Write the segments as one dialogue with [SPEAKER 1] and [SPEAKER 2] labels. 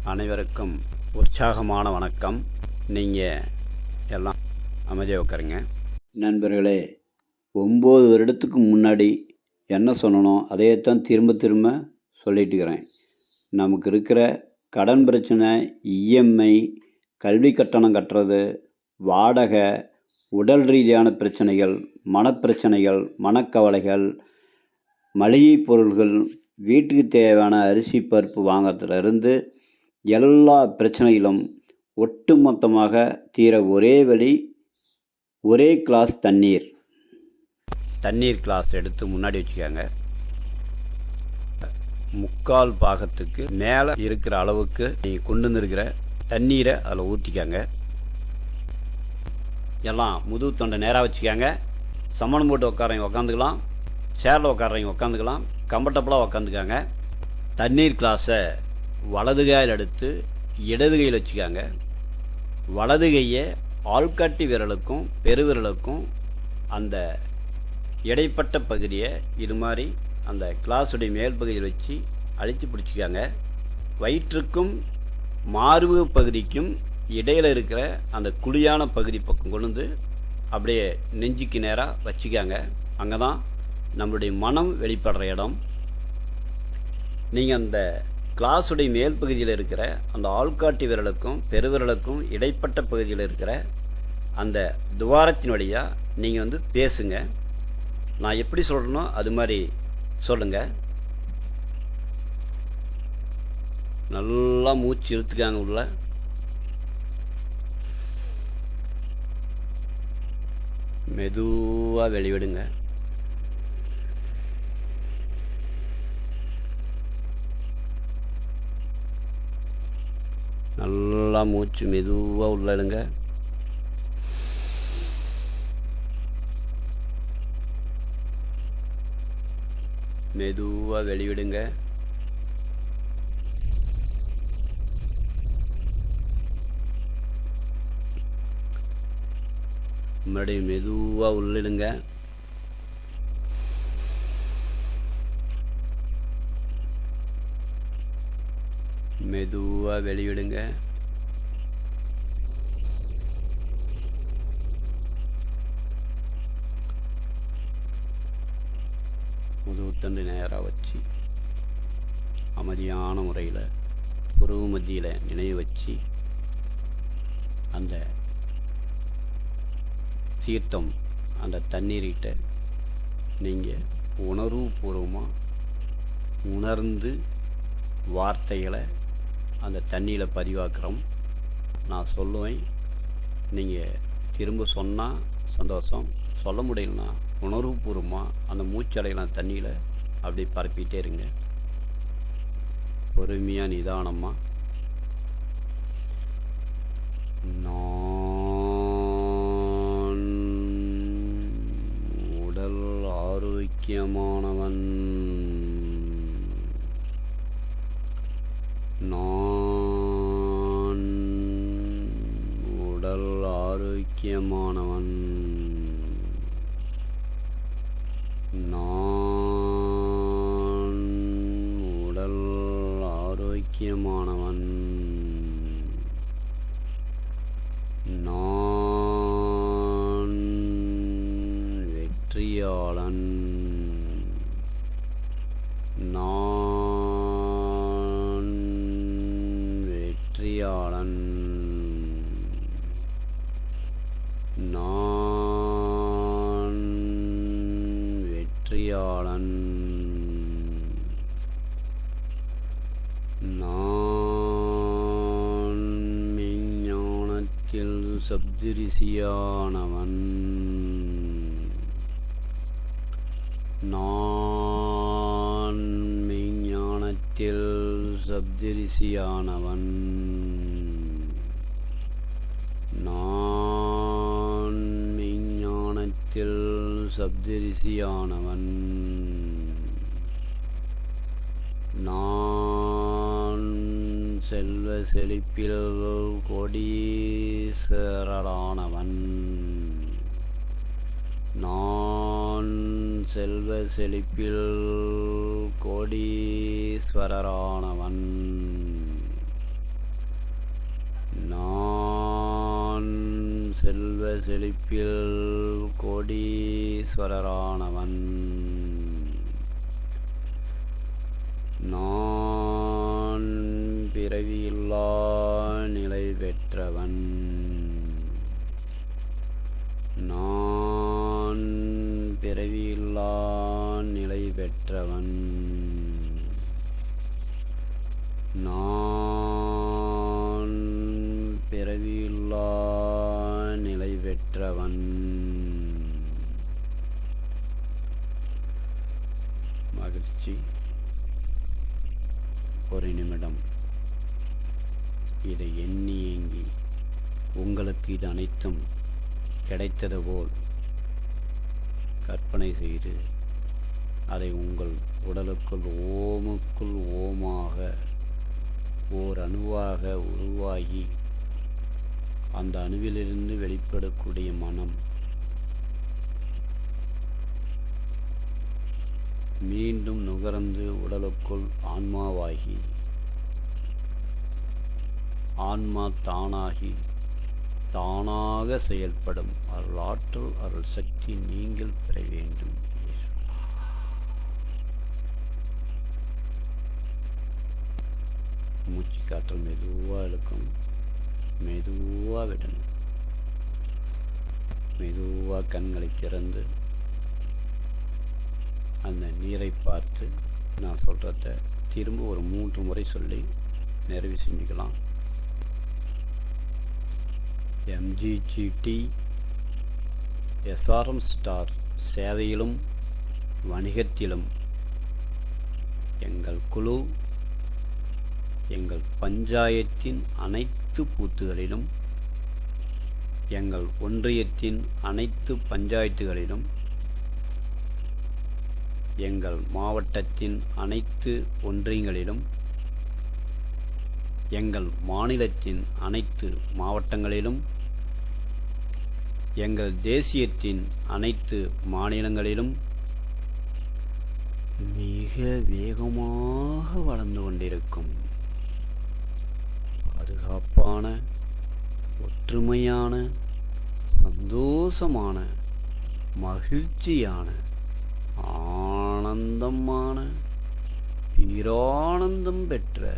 [SPEAKER 1] அனைவருக்கும் உற்சாகமான வணக்கம். நீங்கள் எல்லாம் அமைதியாக உட்காருங்க. நண்பர்களே, 9 வருடத்துக்கு முன்னாடி என்ன சொன்னனோ அதையத்தான் திரும்ப திரும்ப சொல்லிட்டு இருக்கிறேன். நமக்கு இருக்கிற கடன் பிரச்சனை, இஎம்ஐ, கல்வி கட்டணம் கட்டுறது, வாடகை, உடல் ரீதியான பிரச்சனைகள், மனப்பிரச்சனைகள், மனக்கவலைகள், மளிகை பொருள்கள், வீட்டுக்கு தேவையான அரிசி பருப்பு வாங்கிறதுலேருந்து எல்லா பிரச்சனைகளும் ஒட்டு மொத்தமாக தீர ஒரே வழி, ஒரே கிளாஸ் தண்ணீர் கிளாஸ் எடுத்து முன்னாடி வச்சுக்காங்க. 3/4 பாகத்துக்கு மேலே இருக்கிற அளவுக்கு நீங்கள் கொண்டு வந்துருக்கிற தண்ணீரை அதில் ஊற்றிக்காங்க. எல்லாம் முதுகு தொண்டை நேராக வச்சுக்காங்க. சமணம் போட்டு உட்காந்துக்கலாம், சேரில் உட்காடுறவங்க உட்காந்துக்கலாம், கம்ஃபர்டபுளாக உட்காந்துக்காங்க. தண்ணீர் கிளாஸை வலது கையில் எடுத்து இடது கையில் வச்சுக்காங்க. வலது கையை ஆள்காட்டி விரலுக்கும் பெருவிரலுக்கும் அந்த இடைப்பட்ட பகுதியை இது மாதிரி அந்த கிளாஸுடைய மேல் பகுதியில் வச்சு அழுத்தி பிடிச்சிக்காங்க. வயிற்றுக்கும் மார்பு பகுதிக்கும் இடையில் இருக்கிற அந்த குழியான பகுதி பக்கம் கொண்டு வந்து அப்படியே நெஞ்சுக்கு நேராக வச்சுக்காங்க. அங்கே தான் நம்மளுடைய மனம் வெளிப்படுற இடம். நீங்கள் அந்த கிளாஸுடைய மேல் பகுதியில் இருக்கிற அந்த ஆள்காட்டி விரலுக்கும் பெருவிரலுக்கும் இடைப்பட்ட பகுதியில் இருக்கிற அந்த துவாரத்தின் வழியாக நீங்கள் பேசுங்க. நான் எப்படி சொல்கிறேனோ அது மாதிரி சொல்லுங்கள். நல்லா மூச்சு இழுத்துக்காங்க உள்ள. மெதுவாக வெளிவிடுங்க. நல்லா மூச்சு மெதுவாக உள்ள எடுங்க. மெதுவாக வெளிவிடுங்க. மறுபடியும் மெதுவாக உள்ளிடுங்க. மெதுவாக வெளிவிடுங்க. முதுகுத்தண்டு நேராக வச்சு அமைதியான முறையில் புருவ மத்தியில் நினைவு வச்சு அந்த தீர்த்தம் அந்த தண்ணீர்கிட்ட நீங்கள் உணர்வுபூர்வமாக உணர்ந்து வார்த்தைகளை அந்த தண்ணியில் பதிவாக்குறோம். நான் சொல்லுவேன், நீங்கள் திரும்ப சொன்னால் சந்தோஷம், சொல்ல முடியலன்னா உணர்வுபூர்வமாக அந்த மூச்சடையெல்லாம் தண்ணியில் அப்படி பரப்பிட்டே இருங்க. பொறுமையாக நிதானமாக நான் உடல் ஆரோக்கியமானவன், நான் உடல் ஆரோக்கியமானவன், நான் உடல் ஆரோக்கியமானவன், நான் வெற்றியாளன், நான் வெற்றியாளன், நான் வெற்றியாளன், நான் மெஞ்ஞானத்தில் சப்தரிசியானவன், நான் மெஞ்ஞானத்தில் சப்தரிசியானவன், நான் மெஞ்ஞானத்தில் சப்தரிசியானவன், நான் செல்வ செழிப்பில் கோடீஸ்வரரானவன், நான் செல்வ செழிப்பில் கோடீஸ்வரரானவன், செல்வ செழிப்பில் கோடீஸ்வரரானவன். நான் பிறவியில்லா நிலை பெற்றவன். நான் பிறவியில்லா நிலை பெற்றவன். நான் பிறவியில்லா நிலை பெற்றவன். மகிழ்ச்சி. ஒரு நிமிடம் இதை எண்ணி ஏங்கி உங்களுக்கு இது அனைத்தும் கிடைத்தது போல் கற்பனை செய்து அதை உங்கள் உடலுக்குள் ஓமுக்குள் ஓமாக ஓர் அணுவாக உருவாகி அந்த அணுவிலிருந்து வெளிப்படக்கூடிய மனம் மீண்டும் நுகர்ந்து உடலுக்குள் ஆன்மாவாகி ஆன்மா தானாகி தானாக செயல்படும் அருளாற்றல் அருள் சக்தி நீங்கள் பெற வேண்டும். மூச்சு காற்றல் மெதுவாக இழுக்கும், மெதுவாக விடணும். மெதுவாக கண்களை திறந்து அந்த நீரை பார்த்து நான் சொல்கிறத திரும்ப ஒரு 3 முறை சொல்லி நிறைவு செஞ்சுக்கலாம். எம்ஜிஜிடி எஸ்ஆர்எம் ஸ்டார் சேவையிலும் வணிகத்திலும் எங்கள் குழு எங்கள் பஞ்சாயத்தின் அனைத்து பூத்துகளிலும் எங்கள் ஒன்றியத்தின் அனைத்து பஞ்சாயத்துகளிலும் எங்கள் மாவட்டத்தின் அனைத்து ஒன்றியங்களிலும் எங்கள் மாநிலத்தின் அனைத்து மாவட்டங்களிலும் எங்கள் தேசியத்தின் அனைத்து மாநிலங்களிலும் மிக வேகமாக வளர்ந்து கொண்டிருக்கும் பாதுகாப்பான, ஒற்றுமையான, சந்தோஷமான, மகிழ்ச்சியான, ஆனந்தமான, பேரானந்தம் பெற்ற,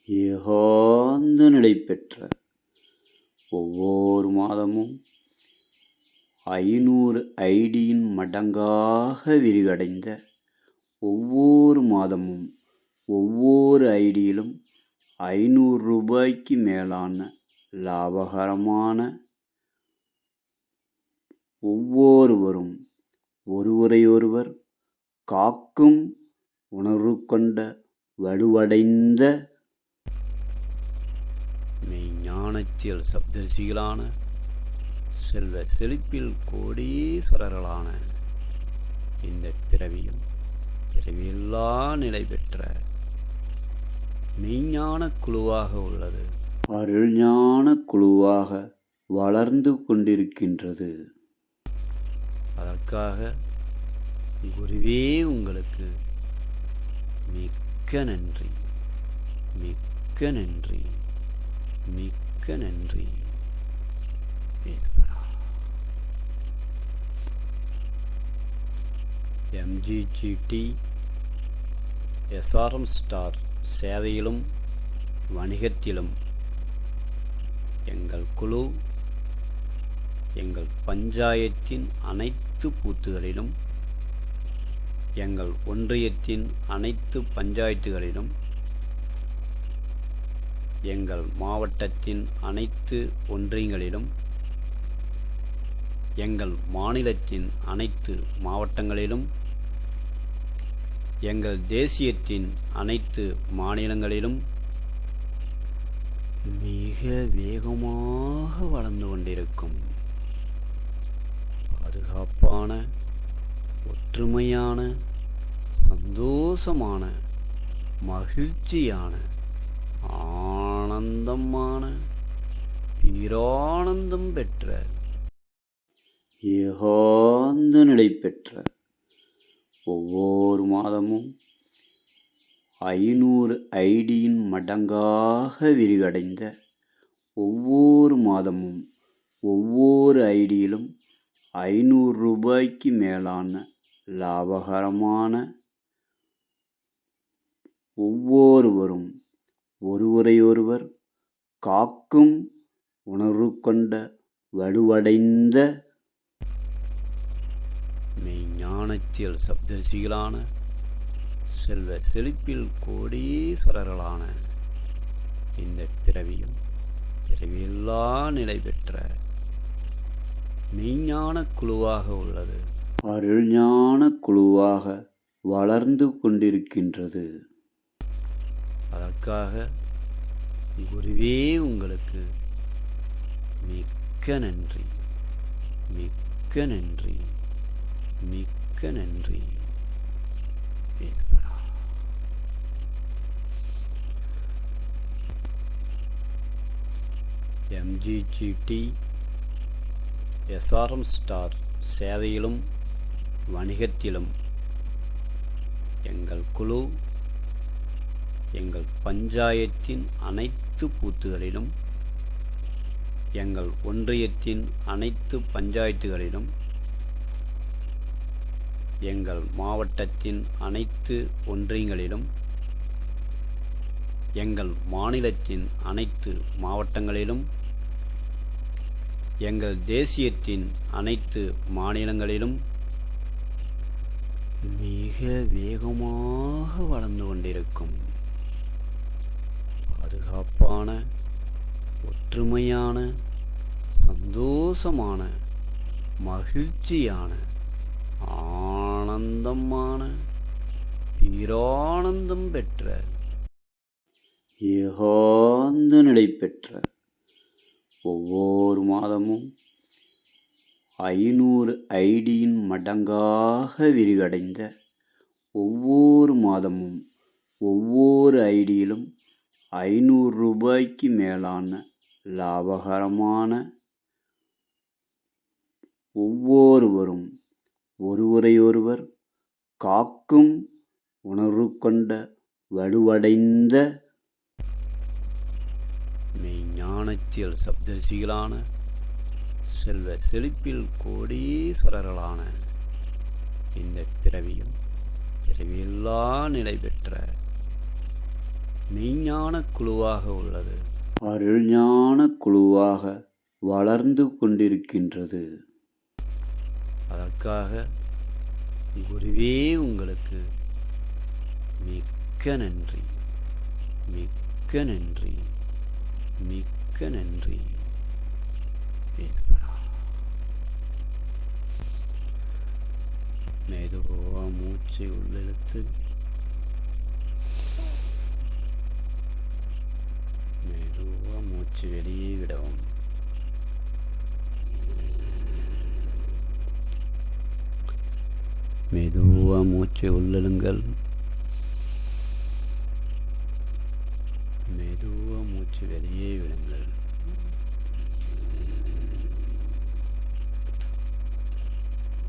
[SPEAKER 1] ஏகாந்த நிலை பெற்ற, ஒவ்வொரு மாதமும் 500 ஐடியின் மடங்காக விரிவடைந்த, ஒவ்வொரு மாதமும் ஒவ்வொரு ஐடியிலும் 500 ரூபாய்க்கு மேலான லாபகரமான, ஒவ்வொருவரும் ஒருவரையொருவர் காக்கும் உணர்வு கொண்ட வலுவடைந்த மெய்ஞானத்தில் சப்தரிசிகளான செல்வ செழிப்பில் கோடீஸ்வரர்களான இந்த பிறவியும் பிறவியில்லா நிலை பெற்ற மெய்ஞான குழுவாக உள்ளது. அருள்ஞான குழுவாக வளர்ந்து கொண்டிருக்கின்றது. அதற்காக குருவே உங்களுக்கு மிக்க நன்றி, மிக்க நன்றி, மிக்க நன்றி. எம்ஜிஜிடி எஸ்ஆர்எம் ஸ்டார் சேவையிலும் வணிகத்திலும் எங்கள் குழு எங்கள் பஞ்சாயத்தின் அனைத்து பூத்துகளிலும் எங்கள் ஒன்றியத்தின் அனைத்து பஞ்சாயத்துகளிலும் எங்கள் மாவட்டத்தின் அனைத்து ஒன்றியங்களிலும் எங்கள் மாநிலத்தின் அனைத்து மாவட்டங்களிலும் எங்கள் தேசியத்தின் அனைத்து மாநிலங்களிலும் மிக வேகமாக வளர்ந்து கொண்டிருக்கும் பாதுகாப்பான, ஒற்றுமையான, சந்தோஷமான, மகிழ்ச்சியான, ஆனந்தமான, பேரானந்தம் பெற்ற, ஏகாந்த நிலை பெற்ற, ஒவ்வொரு மாதமும் 500 ஐடியின் மடங்காக விரிவடைந்த, ஒவ்வொரு மாதமும்
[SPEAKER 2] ஒவ்வொரு ஐடியிலும் 500 ரூபாய்க்கு மேலான லாபகரமான ஒவ்வொருவரும் ஒருவரையொருவர் காக்கும் உணர்வு கொண்ட வலுவடைந்த
[SPEAKER 1] மெய்ஞானத்தில் சப்தரிசிகளான செல்வ செழிப்பில் கோடீஸ்வரர்களான இந்த பிறவியும் பிறவியில்லா நிலை பெற்ற மெய்ஞான குழுவாக உள்ளது.
[SPEAKER 2] அருள்ஞான குழுவாக வளர்ந்து கொண்டிருக்கின்றது.
[SPEAKER 1] அதற்காக குருவே உங்களுக்கு மிக்க நன்றி, மிக்க நன்றி, மிக்க நன்றி. MGGT SRM ஸ்டார் சேவையிலும் வணிகத்திலும் எங்கள் குழு எங்கள் பஞ்சாயத்தின் அனைத்து பூத்துகளிலும் எங்கள் ஒன்றியத்தின் அனைத்து பஞ்சாயத்துகளிலும் எங்கள் மாவட்டத்தின் அனைத்து ஒன்றியங்களிலும் எங்கள் மாநிலத்தின் அனைத்து மாவட்டங்களிலும் எங்கள் தேசியத்தின் அனைத்து மாநிலங்களிலும் மிக வேகமாக வளர்ந்து கொண்டிருக்கும் பாதுகாப்பான, ஒற்றுமையான, சந்தோஷமான, மகிழ்ச்சியான, ஆனந்தமான, பேரானந்தம் பெற்ற,
[SPEAKER 2] ஏகாந்த நிலை பெற்ற, ஒவ்வொரு மாதமும் 500 ஐடியின் மடங்காக விரிவடைந்த, ஒவ்வொரு மாதமும் ஒவ்வொரு ஐடியிலும் 500 ரூபாய்க்கு மேலான லாபகரமான ஒவ்வொருவரும் ஒருவரையொருவர் காக்கும் உணர்வு கொண்ட வலுவடைந்த
[SPEAKER 1] மெய்ஞானத்தில் சப்தரிசிகளான செல்வ செழிப்பில் கோடீஸ்வரர்களான இந்த பிறவியும் பிறவியில்லா நிலை பெற்ற மெய்ஞான குழுவாக உள்ளது.
[SPEAKER 2] அருள்ஞான குழுவாக வளர்ந்து கொண்டிருக்கின்றது.
[SPEAKER 1] அதற்காக குருவே உங்களுக்கு மிக்க நன்றி, மிக்க நன்றி, மிக்க நன்றி. மெதுவா மூச்சை உள்ளிழுத்து மெதுவா மூச்சு வெளியே விடவும். மெதுவா மூச்சை உள்ளிழுங்கள், மெதுவா மூச்சு வெளியே விடுங்கள்.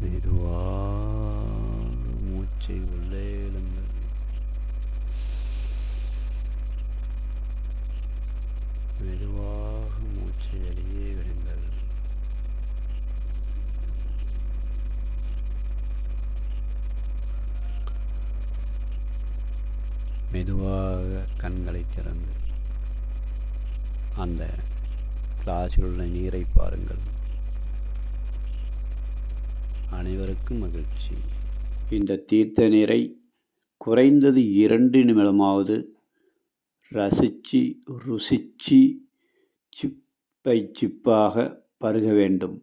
[SPEAKER 1] மெதுவா மூச்சை உள்ளே இழுங்கள், மெதுவாக மூச்சை வெளியே விடுங்கள். மெதுவாக கண்களை திறந்து அந்த கிளாஸில் உள்ள நீரை பாருங்கள். அனைவருக்கும் மகிழ்ச்சி.
[SPEAKER 2] இந்த தீர்த்த நீரை குறைந்தது 2 நிமிடமாவது ரசித்து ருசித்து சிப்பை சிப்பாக பருக வேண்டும்.